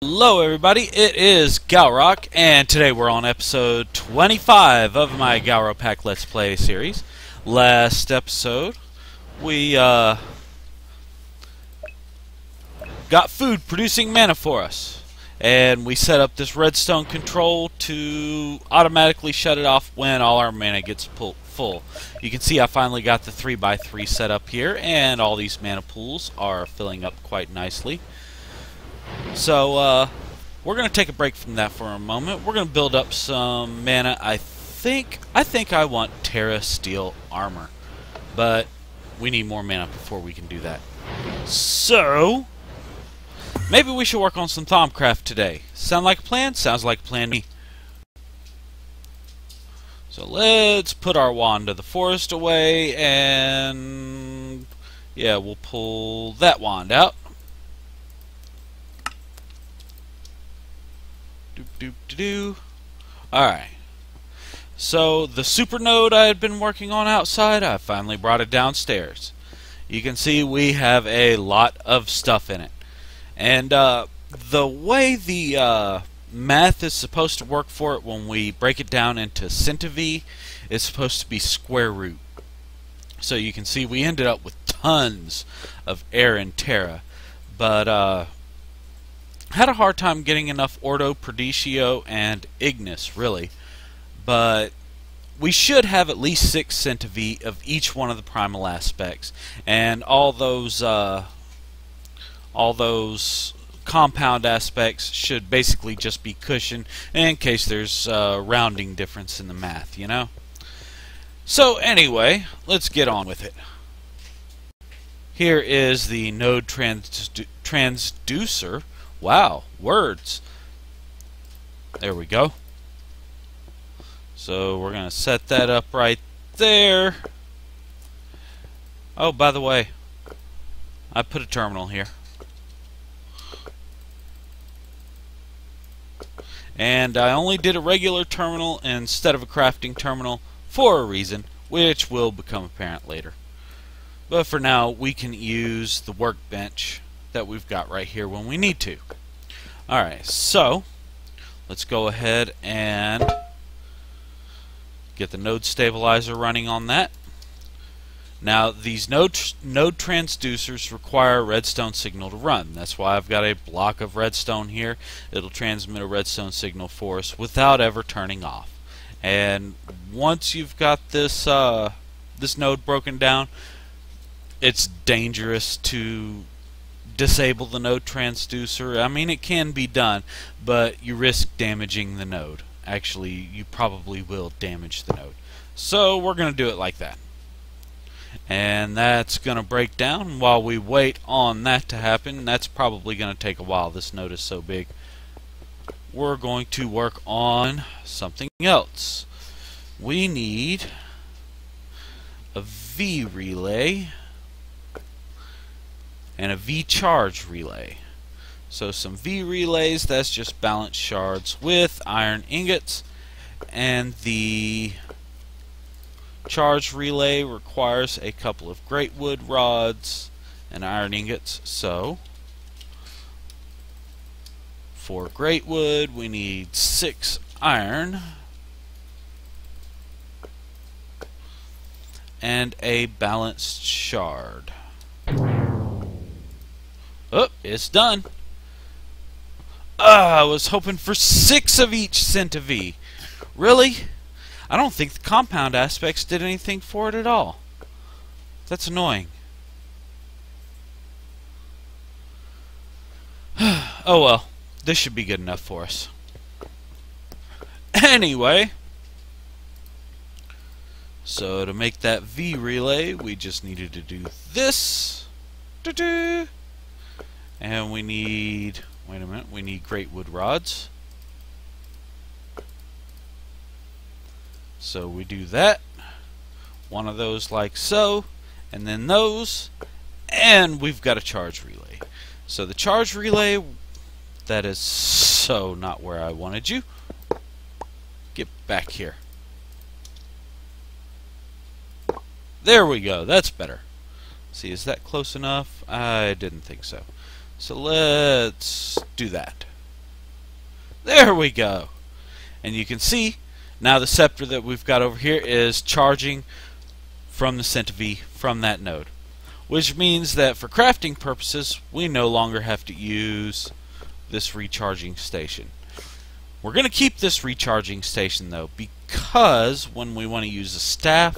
Hello everybody, it is Galropack, and today we're on episode 25 of my Galropack Let's Play series. Last episode, we got food producing mana for us, and we set up this redstone control to automatically shut it off when all our mana gets full. You can see I finally got the 3x3 set up here, and all these mana pools are filling up quite nicely. So, we're going to take a break from that for a moment. We're going to build up some mana. I think I want Terra Steel Armor, but we need more mana before we can do that. So, maybe we should work on some Thaumcraft today. Sound like a plan? Sounds like a plan to me. So let's put our wand of the forest away, and yeah, we'll pull that wand out. Alright, so the super node I had been working on outside, I finally brought it downstairs. You can see we have a lot of stuff in it. And the way the math is supposed to work for it when we break it down into centiV is supposed to be square root. So you can see we ended up with tons of air and Terra, but had a hard time getting enough Ordo, Perditio, and Ignis, really. But we should have at least 6 centiV of each one of the primal aspects, and all those compound aspects should basically just be cushion in case there's a rounding difference in the math, you know? So anyway, let's get on with it. Here is the node transducer. Wow, words. There we go. So we're going to set that up right there. Oh, by the way, I put a terminal here. And I only did a regular terminal instead of a crafting terminal for a reason, which will become apparent later. But for now, we can use the workbench that we've got right here when we need to. Alright, so let's go ahead and get the node stabilizer running on that. Now, these node transducers require a redstone signal to run. That's why I've got a block of redstone here. It'll transmit a redstone signal for us without ever turning off. And once you've got this this node broken down, it's dangerous to disable the node transducer. I mean, it can be done, but you risk damaging the node. Actually, you probably will damage the node. So we're going to do it like that. And that's going to break down while we wait on that to happen. That's probably going to take a while. This node is so big. We're going to work on something else. We need a V relay and a V charge relay. So some V relays, that's just balanced shards with iron ingots, and the charge relay requires a couple of great wood rods and iron ingots. So for great wood we need 6 iron and a balanced shard. Oh, it's done. I was hoping for 6 of each centiV. Really? I don't think the compound aspects did anything for it at all. That's annoying. Oh well, this should be good enough for us. Anyway, so to make that V relay, we just needed to do this. And we need, wait a minute, we need great wood rods. So we do that. One of those like so, and then those, and we've got a charge relay. So the charge relay, that is so not where I wanted you. Get back here. There we go, that's better. See, is that close enough? I didn't think so. So let's do that. There we go. And you can see now the scepter that we've got over here is charging from the centi from that node, which means that for crafting purposes we no longer have to use this recharging station. We're going to keep this recharging station though, because when we want to use a staff,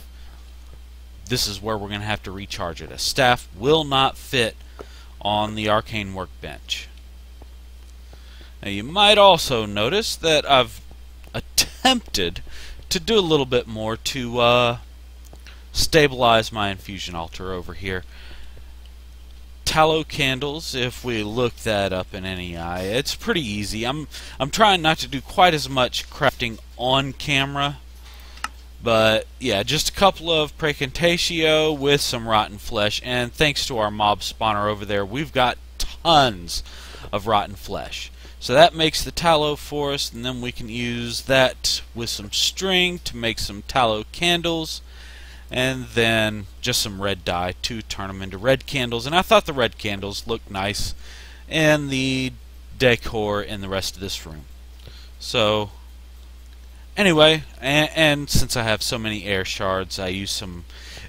this is where we're going to have to recharge it. A staff will not fit on the arcane workbench. Now you might also notice that I've attempted to do a little bit more to stabilize my infusion altar over here. Tallow candles, if we look that up in NEI, it's pretty easy. I'm trying not to do quite as much crafting on camera, but yeah, just a couple of Praecantatio with some rotten flesh, and thanks to our mob spawner over there, we've got tons of rotten flesh. So that makes the tallow for us, and then we can use that with some string to make some tallow candles, and then just some red dye to turn them into red candles. And I thought the red candles looked nice in the decor in the rest of this room. So anyway, and since I have so many air shards, I use some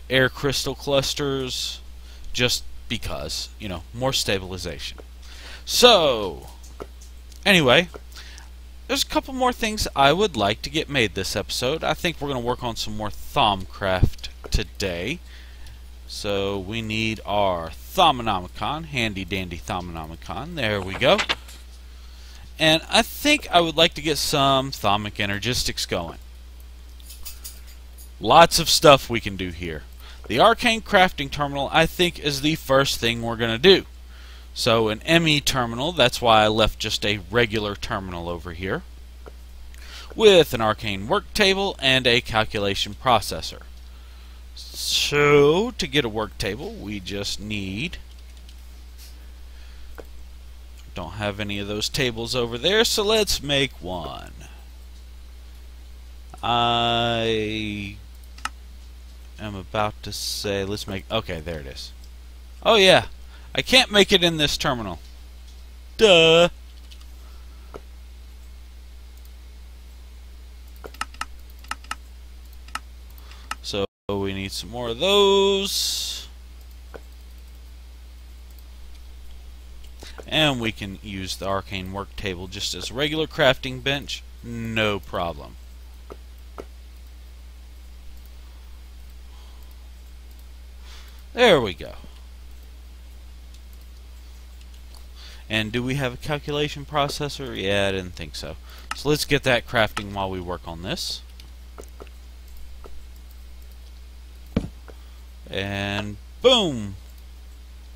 air crystal clusters just because, you know, more stabilization. So anyway, there's a couple more things I would like to get made this episode. I think we're going to work on some more Thaumcraft today. So we need our Thaumonomicon, handy dandy Thaumonomicon. There we go. And I think I would like to get some Thaumic Energistics going. Lots of stuff we can do here. The arcane crafting terminal, I think, is the first thing we're going to do. So an ME terminal, that's why I left just a regular terminal over here, with an arcane work table and a calculation processor. So to get a work table, we just need, don't have any of those tables over there, so let's make one. I am about to say, let's make, okay, there it is. Oh yeah, I can't make it in this terminal. Duh. So we need some more of those. And we can use the arcane work table just as a regular crafting bench. No problem. There we go. And do we have a calculation processor? Yeah, I didn't think so. So let's get that crafting while we work on this. And boom!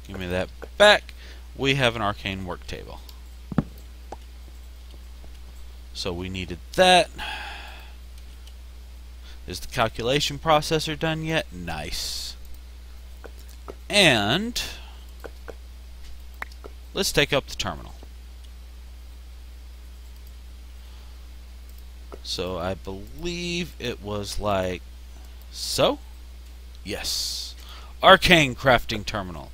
Give me that back. We have an arcane work table. So we needed that. Is the calculation processor done yet? Nice. And let's take up the terminal. So I believe it was like so. Yes. Arcane crafting terminal.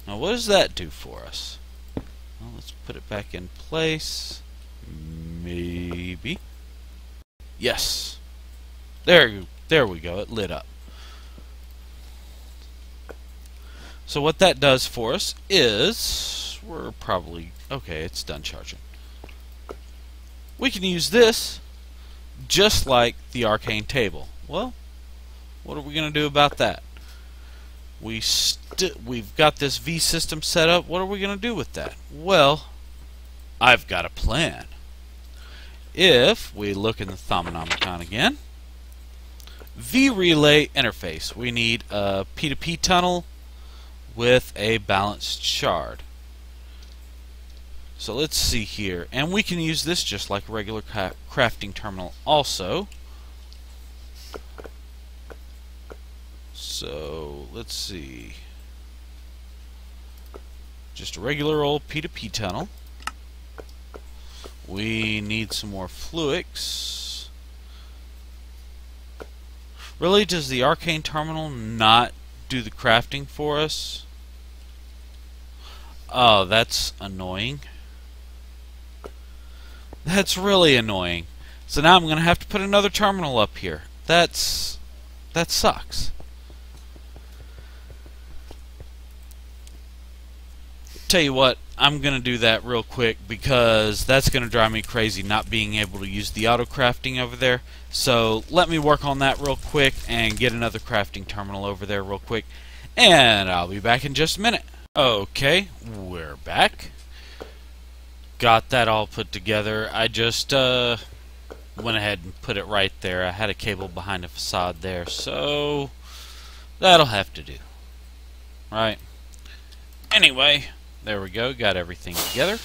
Now what does that do for us? Well, let's put it back in place. Maybe. Yes. There we go. It lit up. So what that does for us is, we're probably, okay, it's done charging. We can use this just like the arcane table. Well, what are we going to do about that? We've got this V system set up. What are we going to do with that? Well, I've got a plan. If we look in the Thaumonomicon again, V relay interface, we need a P2P tunnel with a balanced shard. So let's see here, and we can use this just like a regular crafting terminal also. So let's see, just a regular old P2P tunnel. We need some more fluics. Really, does the arcane terminal not do the crafting for us? Oh, that's annoying. That's really annoying. So now I'm going to have to put another terminal up here. That sucks. Tell you what, I'm going to do that real quick because that's going to drive me crazy not being able to use the auto crafting over there. So let me work on that real quick and get another crafting terminal over there real quick, and I'll be back in just a minute. Okay, we're back. Got that all put together. I just went ahead and put it right there. I had a cable behind a facade there, so that'll have to do. Right. Anyway, there we go. Got everything together.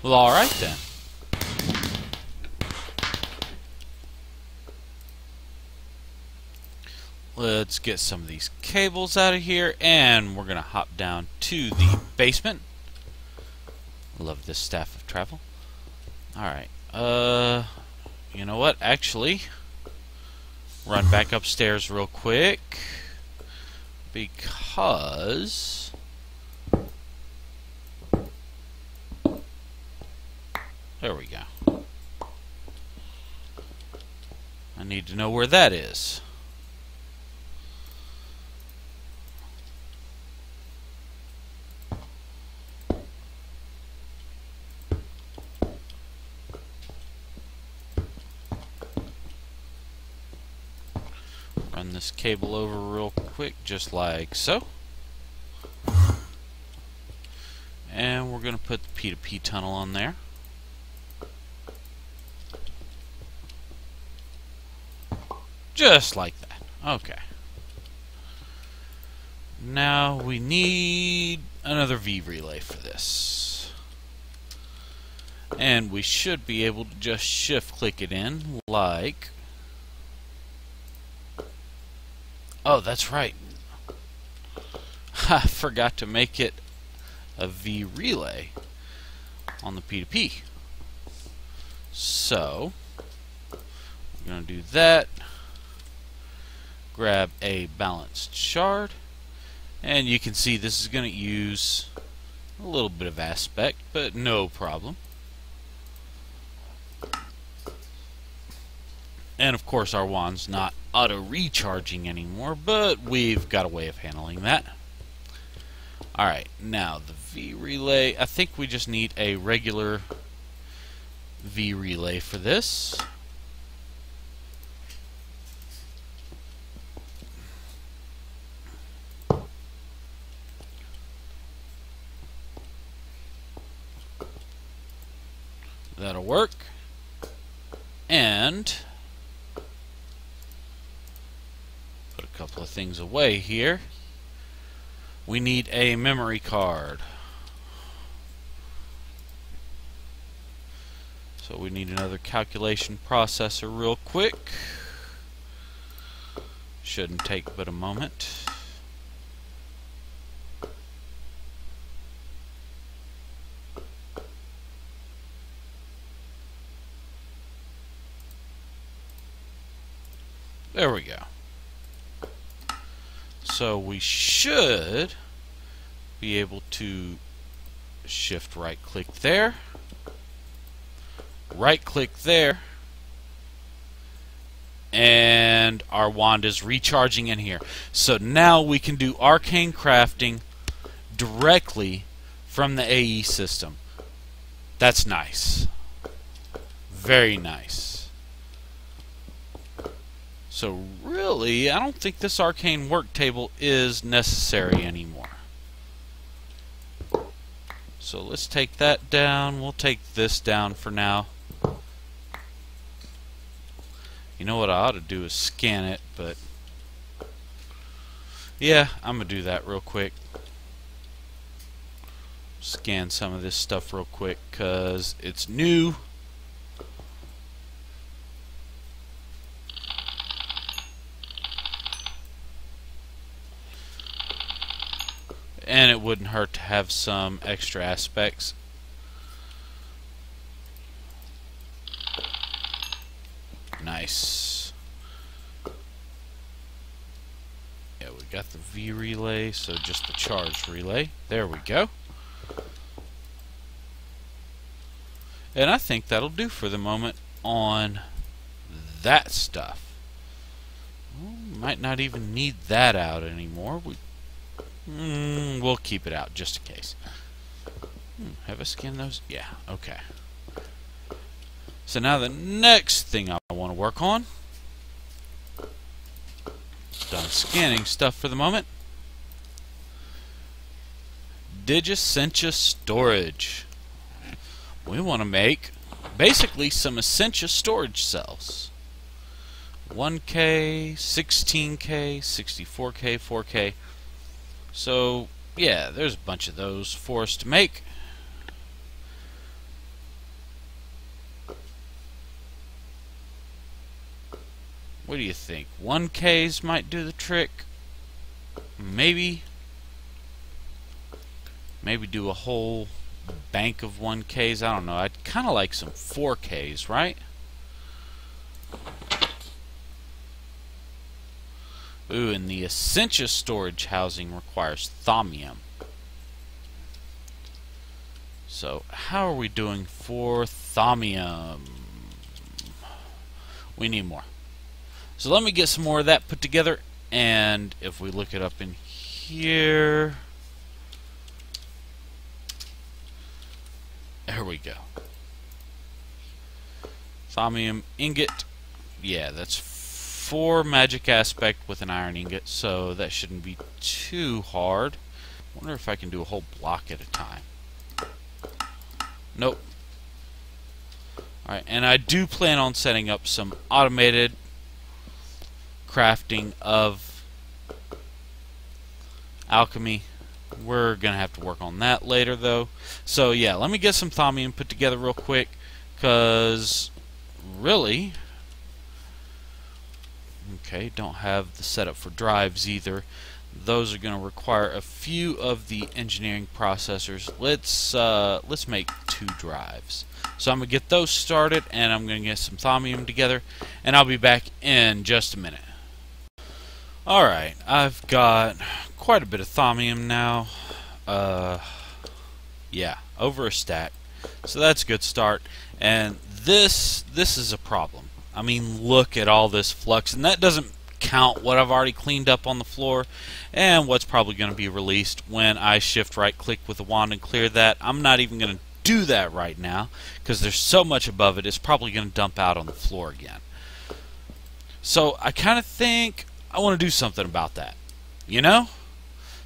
Well, alright then. Let's get some of these cables out of here, and we're going to hop down to the basement. Love this staff of travel. Alright. You know what? Actually, run back upstairs real quick, because there we go. I need to know where that is. Run this cable over real quick, just like so. And we're going to put the P2P tunnel on there. Just like that. Okay. Now we need another V relay for this. And we should be able to just shift click it in like... Oh, that's right. I forgot to make it a V relay on the P2P. So, we're going to do that. Grab a balanced shard. And you can see this is going to use a little bit of aspect, but no problem. And of course our wand's not auto-recharging anymore, but we've got a way of handling that. Alright, now the V relay, I think we just need a regular V relay for this. That'll work. And put a couple of things away here. We need a memory card. So we need another calculation processor real quick. Shouldn't take but a moment. There we go. So we should be able to shift right click there, right click there, and our wand is recharging in here. So now we can do arcane crafting directly from the AE system. That's nice. Very nice. So really, I don't think this arcane work table is necessary anymore. So let's take that down. We'll take this down for now. You know what I ought to do is scan it, but yeah, I'm going to do that real quick. Scan some of this stuff real quick because it's new. And it wouldn't hurt to have some extra aspects. Nice. Yeah, we got the V relay, so just the charge relay. There we go. And I think that'll do for the moment on that stuff. Might not even need that out anymore. We'll keep it out just in case. Have I scanned those? Yeah, okay. So now the next thing I want to work on. Done scanning stuff for the moment. Digiscentia storage. We want to make basically some Essentia storage cells. 1K, 16K, 64K, 4K. So, yeah, there's a bunch of those for us to make. What do you think? 1Ks might do the trick? Maybe. Maybe do a whole bank of 1Ks. I don't know. I'd kind of like some 4Ks, right? Ooh, and the Essentia storage housing requires thaumium. So, how are we doing for thaumium? We need more. So let me get some more of that put together, and if we look it up in here, there we go. Thaumium ingot, yeah, that's 4 magic aspect with an iron ingot, so that shouldn't be too hard. Wonder if I can do a whole block at a time. Nope. Alright, and I do plan on setting up some automated crafting of alchemy. We're gonna have to work on that later though. So yeah, let me get some thaumium put together real quick, because really, okay, don't have the setup for drives either. Those are going to require a few of the engineering processors. Let's make 2 drives. So I'm going to get those started, and I'm going to get some thaumium together, and I'll be back in just a minute. Alright, I've got quite a bit of thaumium now. Yeah, over a stack. So that's a good start. And this is a problem. I mean, look at all this flux, and that doesn't count what I've already cleaned up on the floor and what's probably going to be released when I shift right click with the wand and clear that. I'm not even going to do that right now because there's so much above it, it's probably going to dump out on the floor again. So I kind of think I want to do something about that, you know?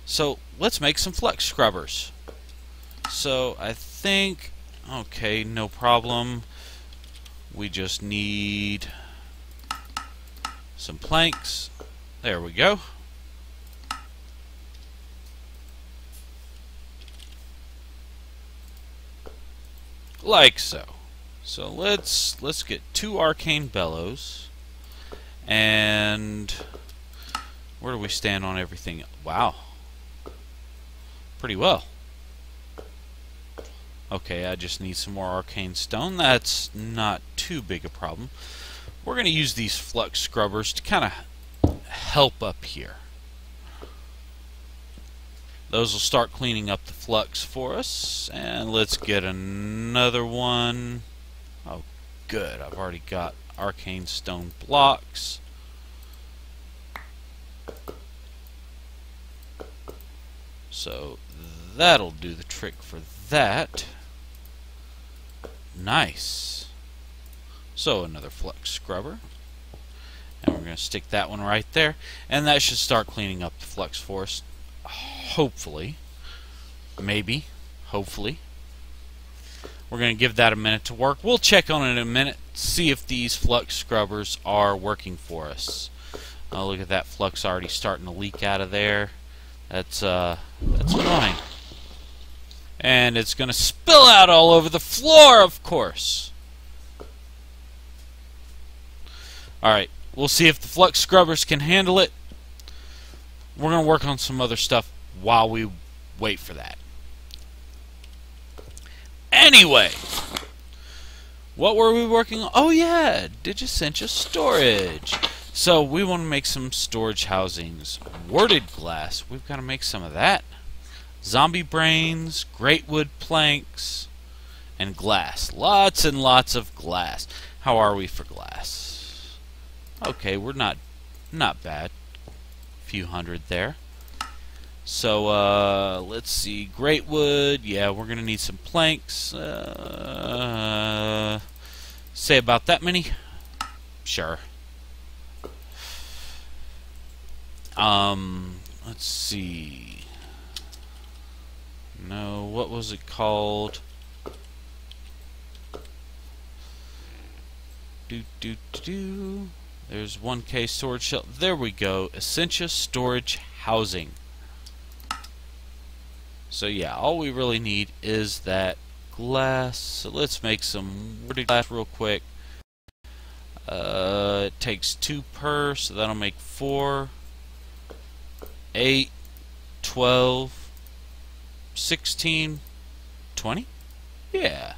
So let's make some flux scrubbers. So I think, okay, no problem. We just need some planks. There we go. Like so. So let's get 2 arcane bellows. And where do we stand on everything? Wow. Pretty well. Okay, I just need some more arcane stone. That's not too big a problem. We're going to use these flux scrubbers to kind of help up here. Those will start cleaning up the flux for us. And let's get another one. Oh, good. I've already got arcane stone blocks. So that'll do the trick for that. Nice. So another flux scrubber. And we're going to stick that one right there. And that should start cleaning up the flux for us. Hopefully. Maybe. Hopefully. We're going to give that a minute to work. We'll check on it in a minute. See if these flux scrubbers are working for us. Oh, look at that flux already starting to leak out of there. That's annoying. And it's going to spill out all over the floor, of course. Alright, we'll see if the flux scrubbers can handle it. We're going to work on some other stuff while we wait for that. Anyway, what were we working on? Oh yeah, Digiscentia storage. So we want to make some storage housings. Worded glass, we've got to make some of that. Zombie brains, great wood planks, And glass. Lots and lots of glass. How are we for glass? Okay, we're not bad. A few hundred there. So, let's see. Great wood. Yeah, we're going to need some planks. Say about that many? Sure. Let's see. No, what was it called? There's 1K storage shelf. There we go. Essentia storage housing. So yeah, all we really need is that glass. So let's make some wooded glass real quick. It takes 2 per, so that'll make 4, 8, 12, 16, 20? Yeah.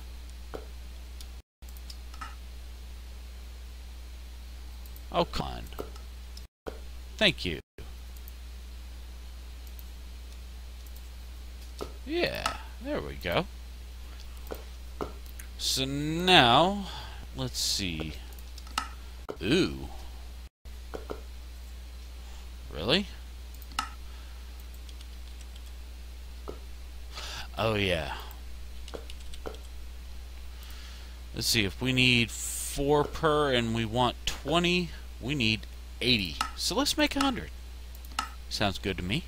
Oh, come on. Thank you. Yeah, there we go. So now, let's see. Ooh. Really? Oh, yeah. Let's see, if we need 4 per and we want 20, we need 80. So let's make 100. Sounds good to me.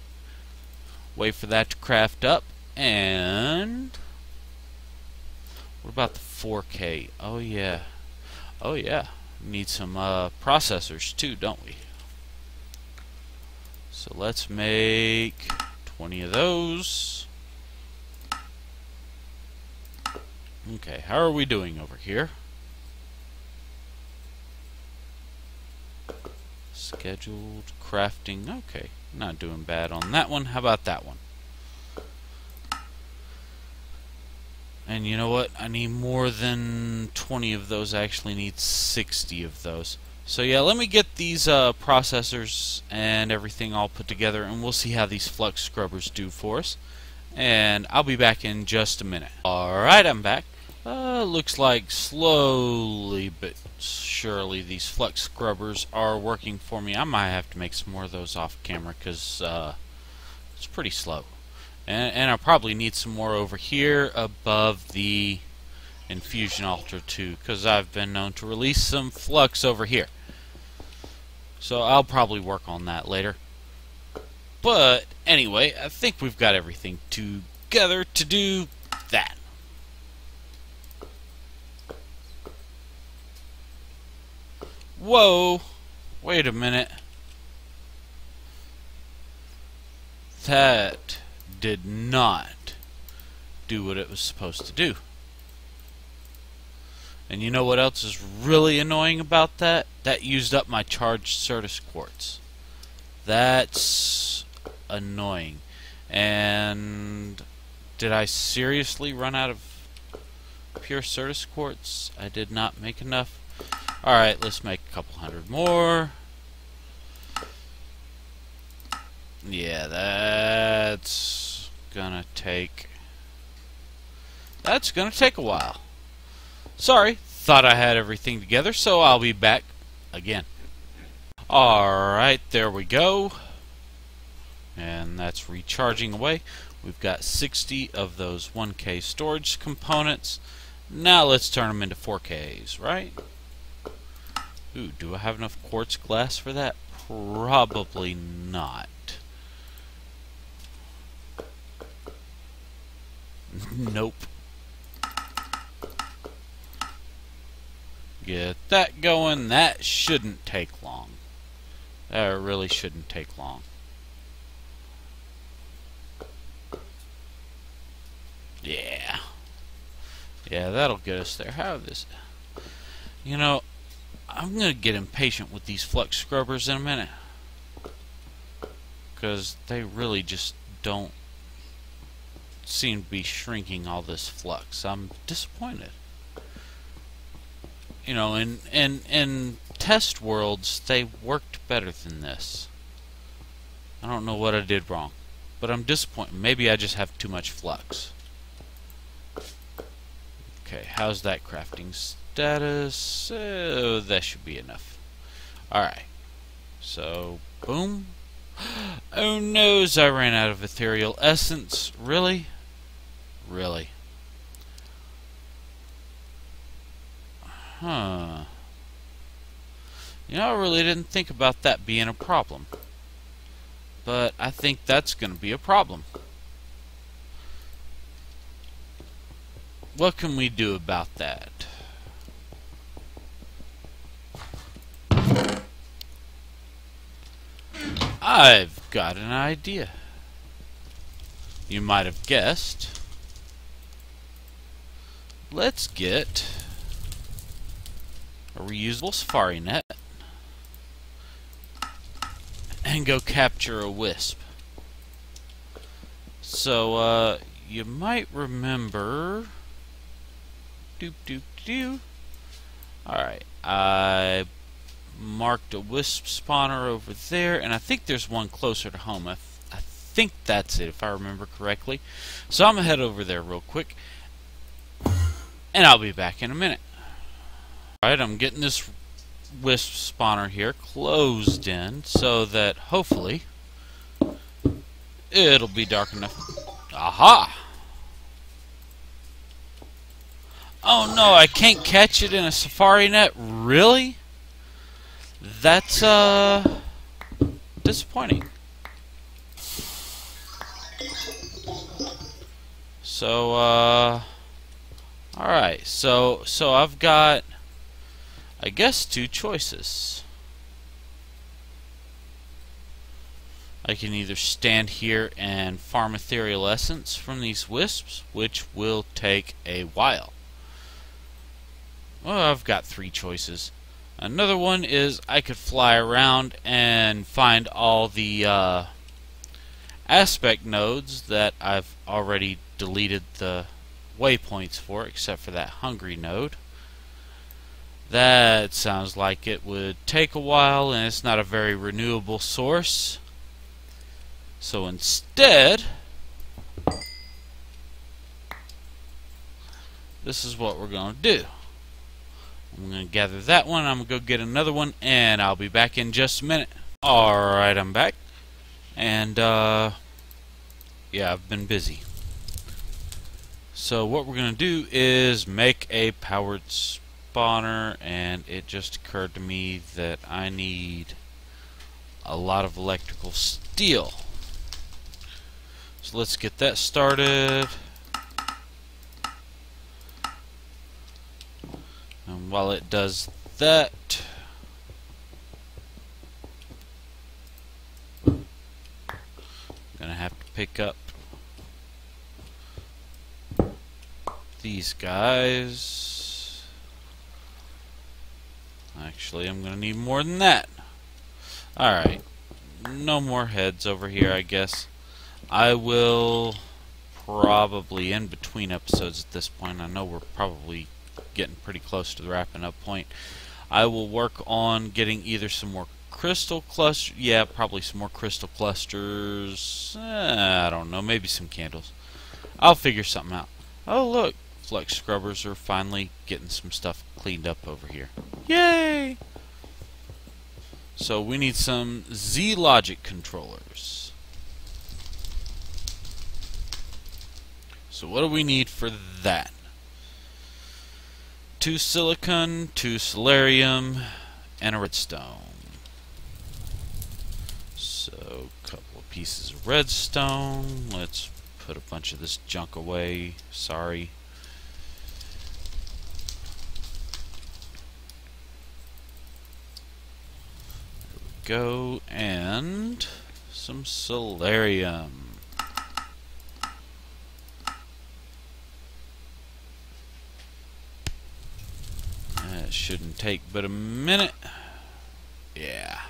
Wait for that to craft up. And what about the 4K? Oh yeah. Oh yeah. Need some processors too, don't we? So let's make 20 of those. Okay, how are we doing over here? Scheduled crafting. Okay, not doing bad on that one. How about that one? And you know what? I need more than 20 of those. I actually need 60 of those. So yeah, let me get these processors and everything all put together, and we'll see how these flux scrubbers do for us. And I'll be back in just a minute. Alright, I'm back. Looks like slowly but surely these flux scrubbers are working for me. I might have to make some more of those off camera because it's pretty slow. And I'll probably need some more over here above the infusion altar too, because I've been known to release some flux over here. So I'll probably work on that later. But anyway, I think we've got everything together to do that. Whoa! Wait a minute. That did not do what it was supposed to do. And you know what else is really annoying about that? That used up my charged Certus quartz. That's annoying. And did I seriously run out of pure Certus quartz? I did not make enough. Alright, let's make a couple hundred more. Yeah, that's gonna take a while. Sorry, thought I had everything together, so I'll be back again. Alright, there we go. And that's recharging away. We've got 60 of those 1K storage components. Now let's turn them into 4Ks, right? Ooh, do I have enough quartz glass for that? Probably not. Nope. Get that going. That shouldn't take long. That really shouldn't take long. Yeah. Yeah, that'll get us there. How this? You know, I'm gonna get impatient with these flux scrubbers in a minute, because they really just don't seem to be shrinking all this flux. I'm disappointed. You know, in test worlds, they worked better than this. I don't know what I did wrong, but I'm disappointed. Maybe I just have too much flux. Okay, how's that crafting status? Oh, that should be enough. Alright, so, boom. Oh no, I ran out of ethereal essence. Really? Really? Huh. You know, I really didn't think about that being a problem. But I think that's going to be a problem. What can we do about that? I've got an idea. You might have guessed. Let's get a reusable safari net and go capture a wisp. So, you might remember... Alright, I marked a wisp spawner over there, and I think there's one closer to home. I think that's it, if I remember correctly. So I'm going to head over there real quick, and I'll be back in a minute. Alright, I'm getting this wisp spawner here closed in so that hopefully it'll be dark enough. Aha! Oh no, I can't catch it in a safari net? Really? That's disappointing. So alright, so I've got, I guess, two choices. I can either stand here and farm ethereal essence from these wisps, which will take a while. Well, I've got three choices. Another one is I could fly around and find all the aspect nodes that I've already deleted the waypoints for, except for that hungry node. That sounds like it would take a while, and it's not a very renewable source. So instead, this is what we're going to do. I'm going to gather that one, I'm going to go get another one, and I'll be back in just a minute. Alright, I'm back. And, yeah, I've been busy. So what we're going to do is make a powered spawner, and it just occurred to me that I need a lot of electrical steel. So let's get that started. And while it does that, I'm gonna have to pick up these guys. Actually, I'm gonna need more than that. Alright, no more heads over here, I guess. I will probably, in between episodes at this point, I know we're probably getting pretty close to the wrapping up point, I will work on getting either some more crystal clusters, yeah, probably some more crystal clusters, I don't know, maybe some candles. I'll figure something out. Oh look, flux scrubbers are finally getting some stuff cleaned up over here. Yay! So we need some Z-Logic controllers. So what do we need for that? 2 silicon, 2 solarium, and a redstone. So, a couple of pieces of redstone. Let's put a bunch of this junk away. Sorry. There we go. And some solarium. That shouldn't take but a minute. Yeah.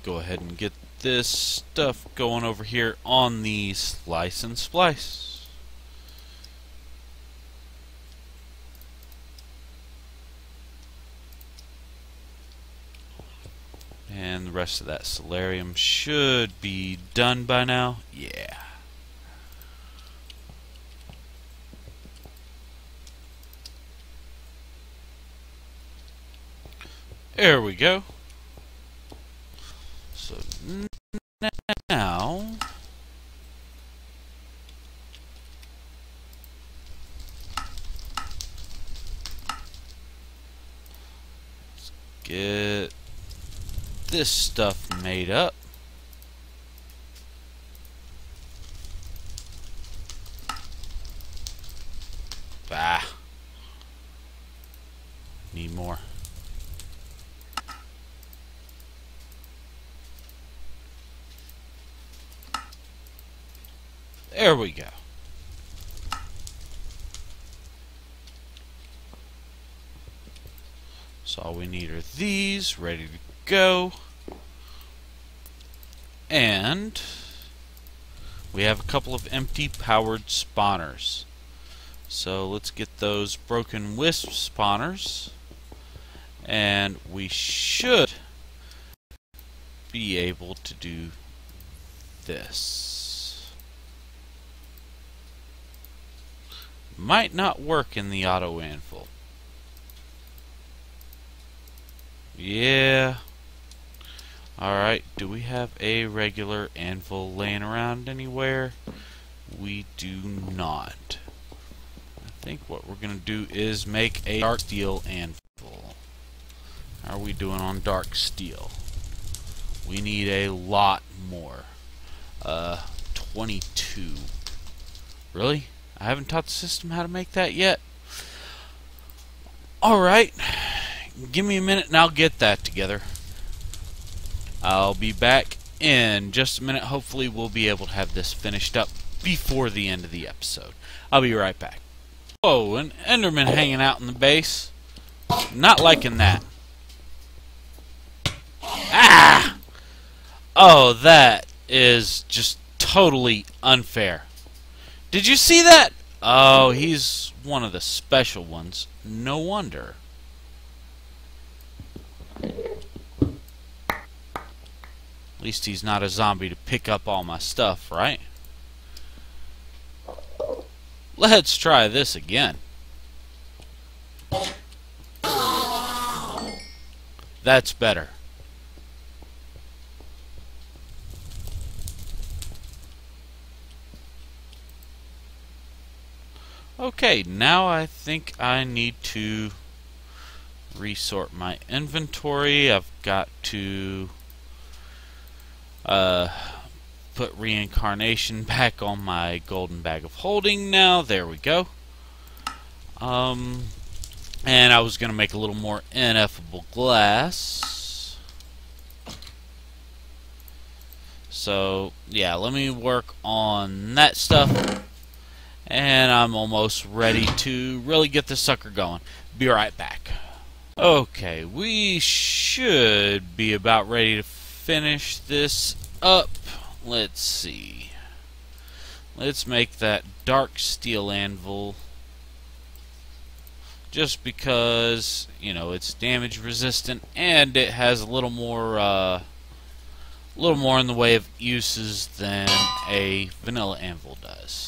Go ahead and get this stuff going over here on the slice and splice. And the rest of that solarium should be done by now. Yeah. There we go. So now let's get this stuff made up. Ah, need more. There we go. So all we need are these ready to go. And we have a couple of empty powered spawners. So let's get those broken wisp spawners. And we should be able to do this. Might not work in the auto anvil. Yeah. Alright, do we have a regular anvil laying around anywhere? We do not. I think what we're going to do is make a dark steel anvil. How are we doing on dark steel? We need a lot more. 22. Really? I haven't taught the system how to make that yet. Alright. Give me a minute and I'll get that together. I'll be back in just a minute. Hopefully we'll be able to have this finished up before the end of the episode. I'll be right back. Oh, an Enderman hanging out in the base. Not liking that. Ah! Oh, that is just totally unfair. Did you see that? Oh, he's one of the special ones. No wonder. At least he's not a zombie to pick up all my stuff, right? Let's try this again. That's better. Okay, now I think I need to resort my inventory. I've got to put reincarnation back on my golden bag of holding now. There we go. And I was going to make a little more ineffable glass. So, yeah, let me work on that stuff. And I'm almost ready to really get this sucker going. Be right back. Okay, we should be about ready to finish this up. Let's see. Let's make that dark steel anvil. Just because, you know, it's damage resistant and it has a little more in the way of uses than a vanilla anvil does.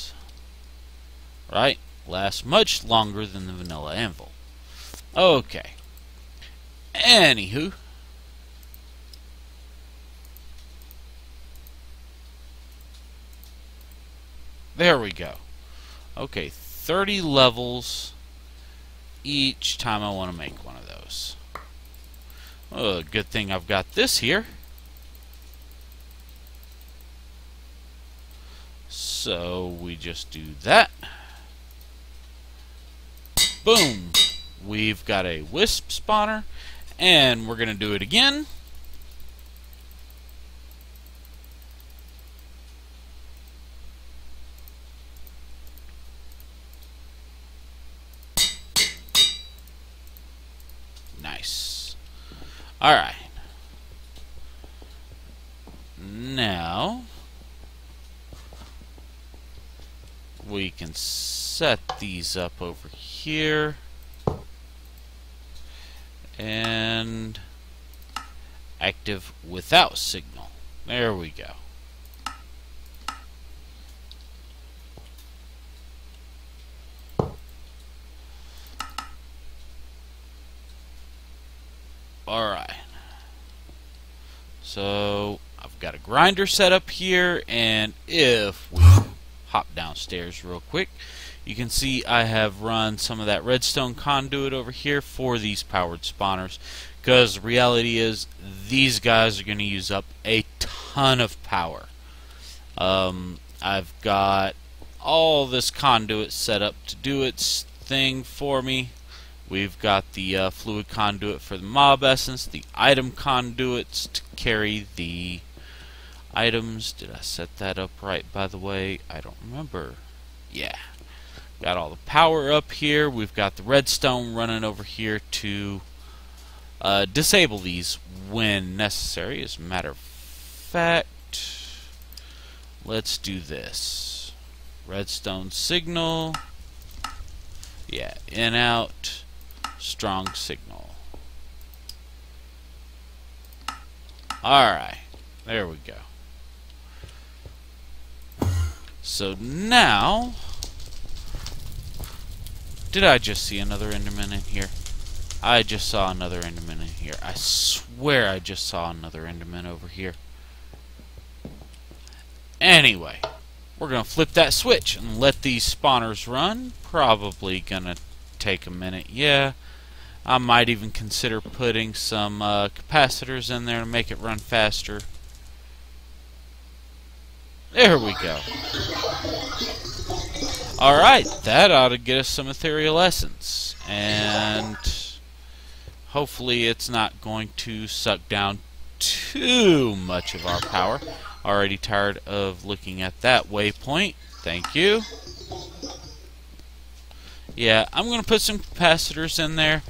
Right? Lasts much longer than the vanilla anvil. Okay. Anywho. There we go. Okay, 30 levels each time I want to make one of those. Oh, good thing I've got this here. So we just do that. Boom! We've got a wisp spawner, and we're going to do it again. Nice. Alright. Now, we can set these up over here. And active without signal. There we go. Alright. So, I've got a grinder set up here, and if we hop downstairs real quick, you can see I have run some of that redstone conduit over here for these powered spawners, because the reality is these guys are going to use up a ton of power. I've got all this conduit set up to do its thing for me. We've got the fluid conduit for the mob essence, the item conduits to carry the items. Did I set that up right, by the way? I don't remember. Yeah. Got all the power up here. We've got the redstone running over here to disable these when necessary. As a matter of fact, let's do this. Redstone signal. Yeah, in, out, strong signal. Alright, there we go. So now, did I just see another Enderman in here? I just saw another Enderman in here. I swear I just saw another Enderman over here. Anyway, we're going to flip that switch and let these spawners run. Probably going to take a minute. Yeah, I might even consider putting some capacitors in there to make it run faster. There we go. Alright, that ought to get us some ethereal essence. And hopefully it's not going to suck down too much of our power. Already tired of looking at that waypoint. Thank you. Yeah, I'm going to put some capacitors in there,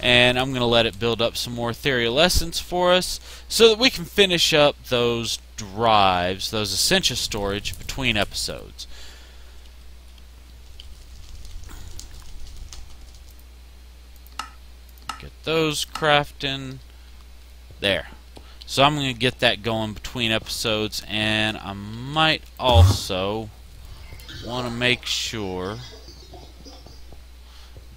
and I'm going to let it build up some more ethereal essence for us so that we can finish up those drives, those Essentia storage between episodes. Get those crafting. There. So I'm going to get that going between episodes, and I might also want to make sure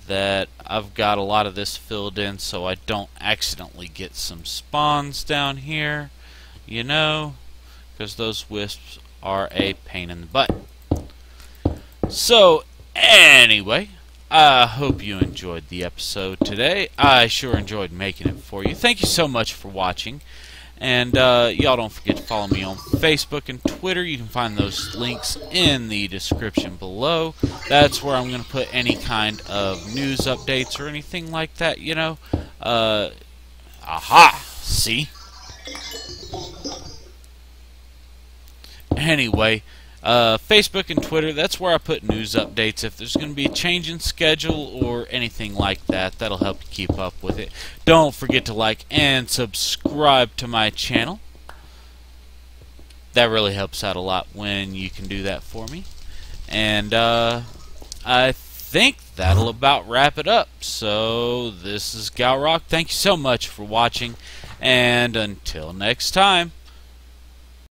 that I've got a lot of this filled in so I don't accidentally get some spawns down here, you know, because those wisps are a pain in the butt. So anyway, I hope you enjoyed the episode today. I sure enjoyed making it for you. Thank you so much for watching. And y'all don't forget to follow me on Facebook and Twitter. You can find those links in the description below. That's where I'm going to put any kind of news updates or anything like that, you know. Aha! See? Anyway, Facebook and Twitter, that's where I put news updates. If there's going to be a change in schedule or anything like that, that'll help you keep up with it. Don't forget to like and subscribe to my channel. That really helps out a lot when you can do that for me. And I think that'll about wrap it up. So this is Galropack. Thank you so much for watching, and until next time.